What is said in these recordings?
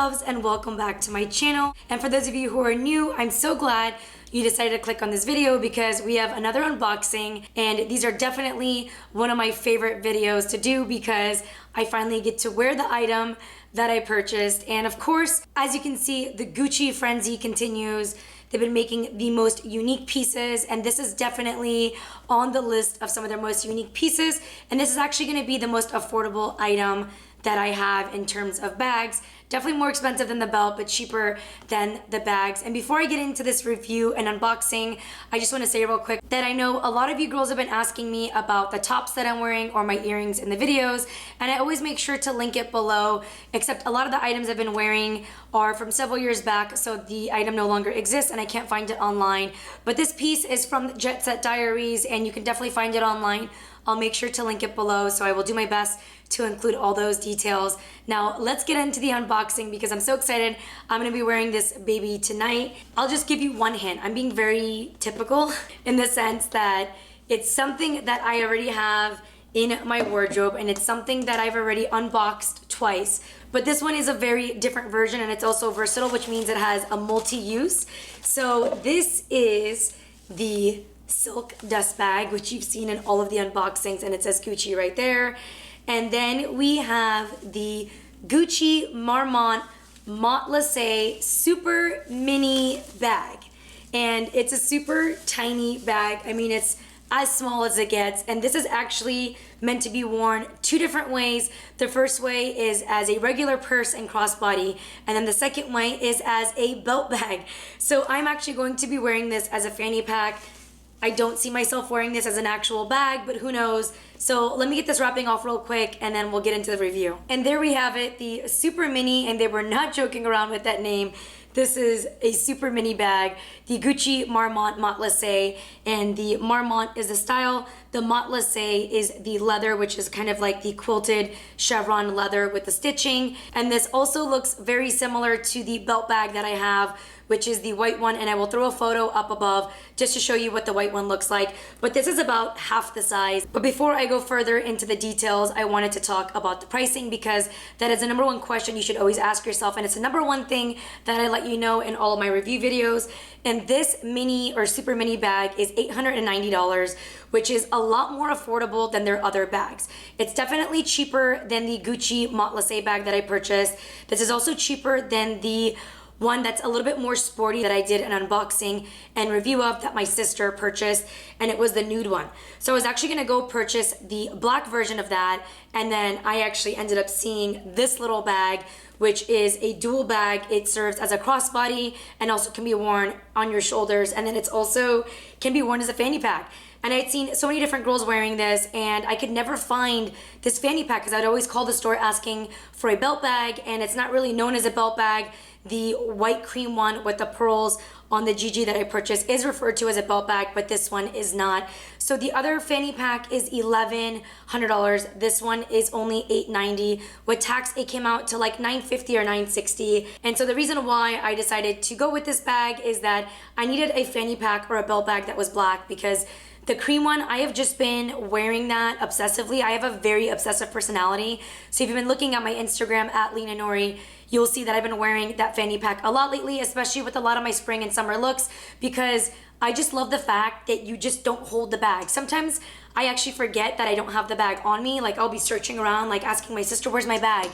loves, and welcome back to my channel. And for those of you who are new, I'm so glad you decided to click on this video because we have another unboxing, and these are definitely one of my favorite videos to do because I finally get to wear the item that I purchased. And of course, as you can see, the Gucci frenzy continues. They've been making the most unique pieces, and this is definitely on the list of some of their most unique pieces. And this is actually going to be the most affordable item that I have in terms of bags. Definitely more expensive than the belt, but cheaper than the bags. And before I get into this review and unboxing, I just want to say real quick that I know a lot of you girls have been asking me about the tops that I'm wearing or my earrings in the videos, and I always make sure to link it below, except a lot of the items I've been wearing are from several years back, so the item no longer exists and I can't find it online. But this piece is from Jet Set Diaries, and you can definitely find it online. I'll make sure to link it below, so I will do my best to include all those details. Now, let's get into the unboxing because I'm so excited. I'm gonna be wearing this baby tonight. I'll just give you one hint. I'm being very typical in the sense that it's something that I already have in my wardrobe, and it's something that I've already unboxed twice. But this one is a very different version, and it's also versatile, which means it has a multi-use. So this is the silk dust bag, which you've seen in all of the unboxings, and it says Gucci right there. And then we have the Gucci Marmont Matelassé super mini bag, and it's a super tiny bag. I mean, it's as small as it gets, and this is actually meant to be worn two different ways. The first way is as a regular purse and crossbody, and then the second way is as a belt bag. So I'm actually going to be wearing this as a fanny pack. I don't see myself wearing this as an actual bag, but who knows. So let me get this wrapping off real quick and then we'll get into the review. And there we have it, the super mini, and they were not joking around with that name. This is a super mini bag, the Gucci Marmont Matelassé, and the Marmont is the style. The Matelassé is the leather, which is kind of like the quilted chevron leather with the stitching. And this also looks very similar to the belt bag that I have, which is the white one, and I will throw a photo up above just to show you what the white one looks like. But this is about half the size. But before I go further into the details, I wanted to talk about the pricing because that is the number one question you should always ask yourself, and it's the number one thing that I let you know in all of my review videos. And this mini or super mini bag is $890, which is a lot more affordable than their other bags. It's definitely cheaper than the Gucci Matelassé bag that I purchased. This is also cheaper than the one that's a little bit more sporty that I did an unboxing and review of that my sister purchased, and it was the nude one. So I was actually gonna go purchase the black version of that, and then I actually ended up seeing this little bag, which is a dual bag. It serves as a crossbody and also can be worn on your shoulders, and then it's also can be worn as a fanny pack. And I'd seen so many different girls wearing this, and I could never find this fanny pack because I'd always call the store asking for a belt bag, and it's not really known as a belt bag. The white cream one with the pearls on the GG that I purchased is referred to as a belt bag, but this one is not. So the other fanny pack is $1,100. This one is only $890. With tax, it came out to like $950 or $960. And so the reason why I decided to go with this bag is that I needed a fanny pack or a belt bag that was black, because the cream one, I have just been wearing that obsessively. I have a very obsessive personality. So if you've been looking at my Instagram at Lina Noory, you'll see that I've been wearing that fanny pack a lot lately, especially with a lot of my spring and summer looks, because I just love the fact that you just don't hold the bag. Sometimes I actually forget that I don't have the bag on me. Like I'll be searching around, like asking my sister, where's my bag?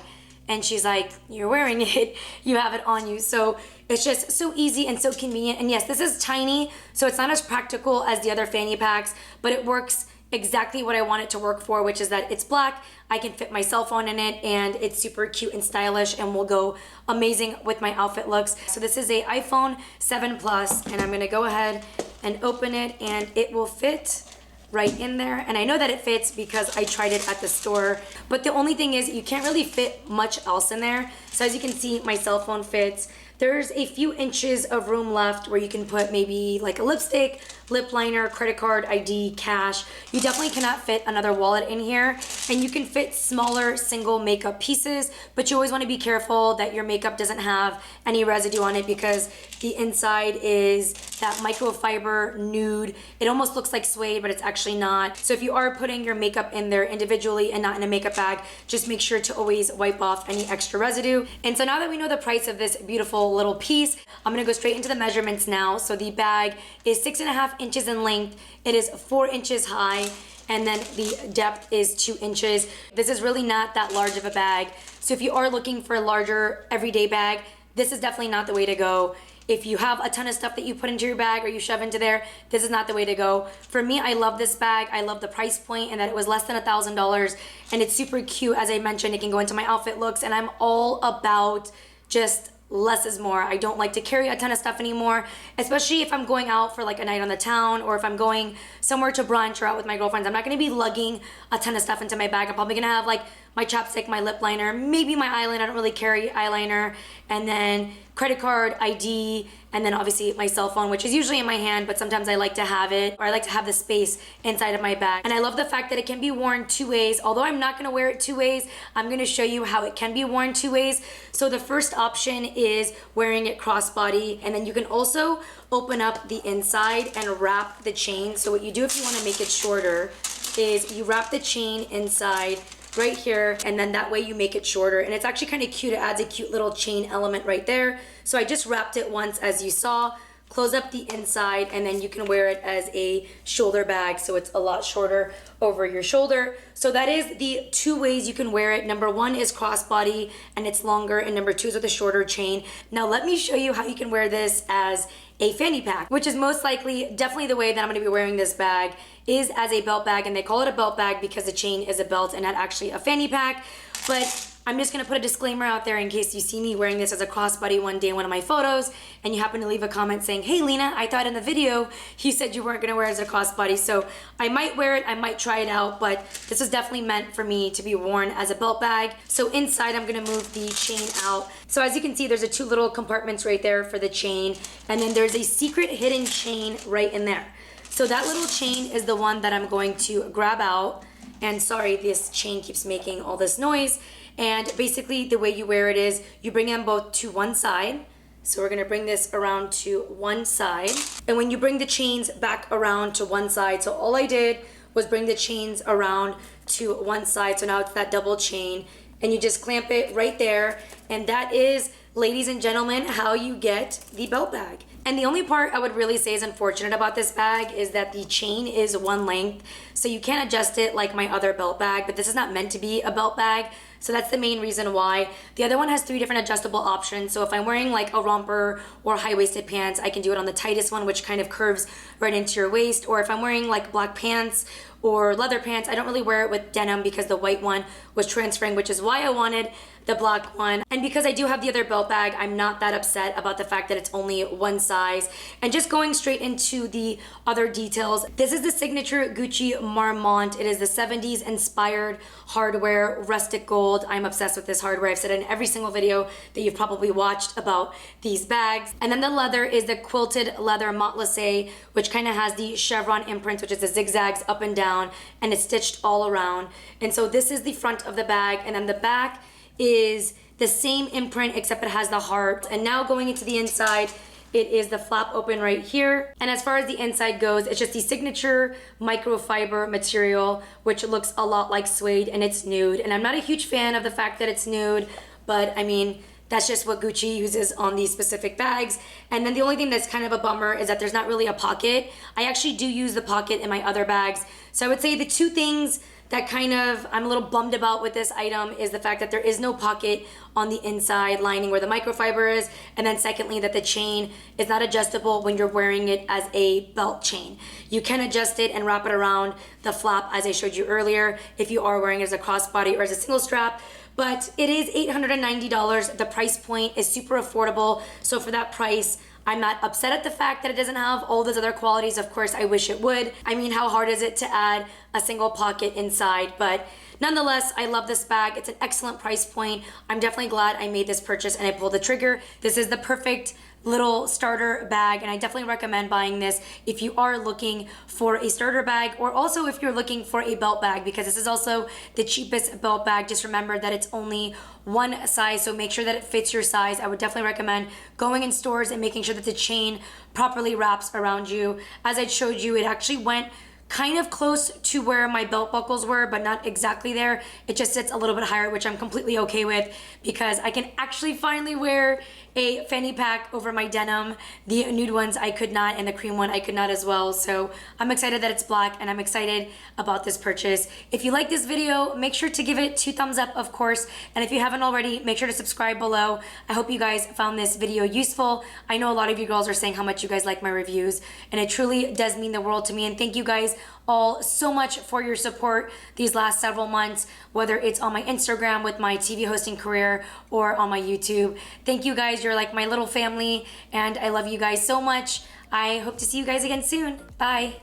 And she's like, you're wearing it, you have it on you. So it's just so easy and so convenient. And yes, this is tiny, so it's not as practical as the other fanny packs, but it works exactly what I want it to work for, which is that it's black, I can fit my cell phone in it, and it's super cute and stylish and will go amazing with my outfit looks. So this is a iPhone 7 Plus, and I'm gonna go ahead and open it, and it will fit right in there. And I know that it fits because I tried it at the store, but the only thing is you can't really fit much else in there. So as you can see, my cell phone fits, there's a few inches of room left where you can put maybe like a lipstick, lip liner, credit card, ID, cash. You definitely cannot fit another wallet in here, and you can fit smaller single makeup pieces, but you always want to be careful that your makeup doesn't have any residue on it because the inside is that microfiber nude. It almost looks like suede, but it's actually not. So if you are putting your makeup in there individually and not in a makeup bag, just make sure to always wipe off any extra residue. And so now that we know the price of this beautiful little piece, I'm gonna go straight into the measurements now. So the bag is 6.5 inches in length. It is 4 inches high, and then the depth is 2 inches. This is really not that large of a bag. So if you are looking for a larger everyday bag, this is definitely not the way to go. If you have a ton of stuff that you put into your bag or you shove into there, this is not the way to go. For me, I love this bag. I love the price point and that it was less than $1,000, and it's super cute. As I mentioned, it can go into my outfit looks, and I'm all about just less is more. I don't like to carry a ton of stuff anymore, especially if I'm going out for like a night on the town or if I'm going somewhere to brunch or out with my girlfriends. I'm not gonna be lugging a ton of stuff into my bag. I'm probably gonna have like my chapstick, my lip liner, maybe my eyeliner. I don't really carry eyeliner, and then credit card, ID, and then obviously my cell phone, which is usually in my hand, but sometimes I like to have it, or I like to have the space inside of my bag. And I love the fact that it can be worn 2 ways. Although I'm not gonna wear it 2 ways, I'm gonna show you how it can be worn 2 ways. So the first option is wearing it crossbody, and then you can also open up the inside and wrap the chain. So what you do if you wanna make it shorter is you wrap the chain inside right here, and then that way you make it shorter, and it's actually kind of cute. It adds a cute little chain element right there. So I just wrapped it once, as you saw, close up the inside, and then you can wear it as a shoulder bag, so it's a lot shorter over your shoulder. So that is the 2 ways you can wear it. Number 1 is crossbody and it's longer, and number 2 is with a shorter chain. Now let me show you how you can wear this as a fanny pack, which is most likely definitely the way that I'm gonna be wearing this bag, is as a belt bag. And they call it a belt bag because the chain is a belt and not actually a fanny pack. But I'm just gonna put a disclaimer out there in case you see me wearing this as a crossbody one day in one of my photos and you happen to leave a comment saying, hey Lina, I thought in the video you said you weren't gonna wear it as a crossbody. So I might wear it, I might try it out, but this is definitely meant for me to be worn as a belt bag. So inside I'm gonna move the chain out. So as you can see, there's 2 little compartments right there for the chain, and then there's a secret hidden chain right in there. So that little chain is the one that I'm going to grab out. And sorry, this chain keeps making all this noise. And basically the way you wear it is you bring them both to one side. So we're gonna bring this around to one side. And when you bring the chains back around to one side, so all I did was bring the chains around to one side. So now it's that double chain, and you just clamp it right there. And that is, ladies and gentlemen, how you get the belt bag. And the only part I would really say is unfortunate about this bag is that the chain is one length, so you can't adjust it like my other belt bag, but this is not meant to be a belt bag. So that's the main reason why. The other one has 3 different adjustable options. So if I'm wearing like a romper or high-waisted pants, I can do it on the tightest one, which kind of curves right into your waist. Or if I'm wearing like black pants or leather pants, I don't really wear it with denim because the white one was transferring, which is why I wanted the black one. And because I do have the other belt bag, I'm not that upset about the fact that it's only one size. And just going straight into the other details, this is the signature Gucci Marmont. It is the 70s inspired hardware, rustic gold. I'm obsessed with this hardware. I've said it in every single video that you've probably watched about these bags. And then the leather is the quilted leather matelassé, which kind of has the chevron imprint, which is the zigzags up and down, and it's stitched all around. And so this is the front of the bag, and then the back is the same imprint except it has the heart. And now going into the inside, it is the flap open right here. And as far as the inside goes, it's just the signature microfiber material, which looks a lot like suede, and it's nude. And I'm not a huge fan of the fact that it's nude, but I mean, that's just what Gucci uses on these specific bags. And then the only thing that's kind of a bummer is that there's not really a pocket. I actually do use the pocket in my other bags. So I would say the 2 things that kind of I'm a little bummed about with this item is the fact that there is no pocket on the inside lining where the microfiber is, and then secondly that the chain is not adjustable when you're wearing it as a belt chain. You can adjust it and wrap it around the flap as I showed you earlier if you are wearing it as a crossbody or as a single strap. But it is $890. The price point is super affordable. So for that price, I'm not upset at the fact that it doesn't have all those other qualities. Of course, I wish it would. I mean, how hard is it to add a single pocket inside? But nonetheless, I love this bag. It's an excellent price point. I'm definitely glad I made this purchase and I pulled the trigger. This is the perfect little starter bag, and I definitely recommend buying this if you are looking for a starter bag, or also if you're looking for a belt bag, because this is also the cheapest belt bag. Just remember that it's only one size, so make sure that it fits your size. I would definitely recommend going in stores and making sure that the chain properly wraps around you. As I showed you, it actually went kind of close to where my belt buckles were, but not exactly there. It just sits a little bit higher, which I'm completely okay with, because I can actually finally wear a fanny pack over my denim. The nude ones I could not, and the cream one I could not as well. So I'm excited that it's black, and I'm excited about this purchase. If you like this video, make sure to give it 2 thumbs up, of course. And if you haven't already, make sure to subscribe below. I hope you guys found this video useful. I know a lot of you girls are saying how much you guys like my reviews, and it truly does mean the world to me. And thank you guys all so much for your support these last several months, whether it's on my Instagram with my TV hosting career or on my YouTube. Thank you guys. You're like my little family, and I love you guys so much. I hope to see you guys again soon. Bye.